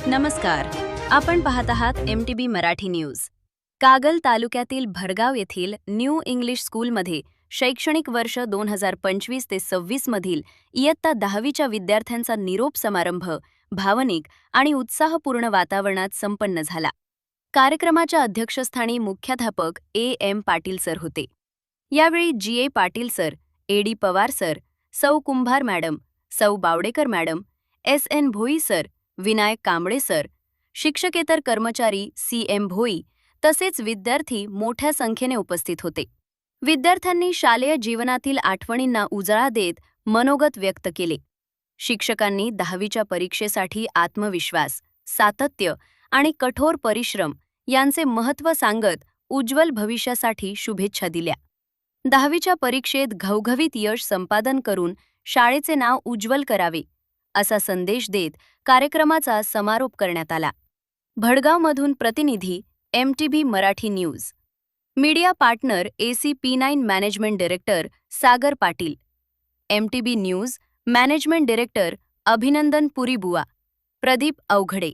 नमस्कार. आपण पाहत आहात MTB मराठी न्यूज. कागल तालुक्यातील भडगाव येथील न्यू इंग्लिश स्कूलमध्ये शैक्षणिक वर्ष 2025 ते 26 मधील इयत्ता 10वीच्या विद्यार्थ्यांचा निरोप समारंभ भावनिक आणि उत्साहपूर्ण वातावरणात संपन्न झाला. कार्यक्रमाच्या अध्यक्षस्थानी मुख्याध्यापक AM पाटील सर होते. यावेळी GA Patil sir, AD Pawar sir, सौ कुंभार मॅडम, सौ बावडेकर मॅडम, SN भोई सर, विनायक कांबळे सर, शिक्षकेतर कर्मचारी CM भोई तसेच विद्यार्थी मोठ्या संख्येने उपस्थित होते. विद्यार्थ्यांनी शालेय जीवनातील आठवणींना उजाळा देत मनोगत व्यक्त केले. शिक्षकांनी 10वीच्या परीक्षेसाठी आत्मविश्वास, सातत्य आणि कठोर परिश्रम यांचे महत्त्व सांगत उज्ज्वल भविष्यासाठी शुभेच्छा दिल्या. 10वीच्या परीक्षेत घवघवीत यश संपादन करून शाळेचे नाव उज्ज्वल करावे असा संदेश देत कार्यक्रमाचा समारोप करण्यात आला. भडगावमधून प्रतिनिधी MTB Marathi news. Media partner ACP9 management director Sagar Patil. MTB news management director Abhinandan Puribuwa, Pradeep Avaghade.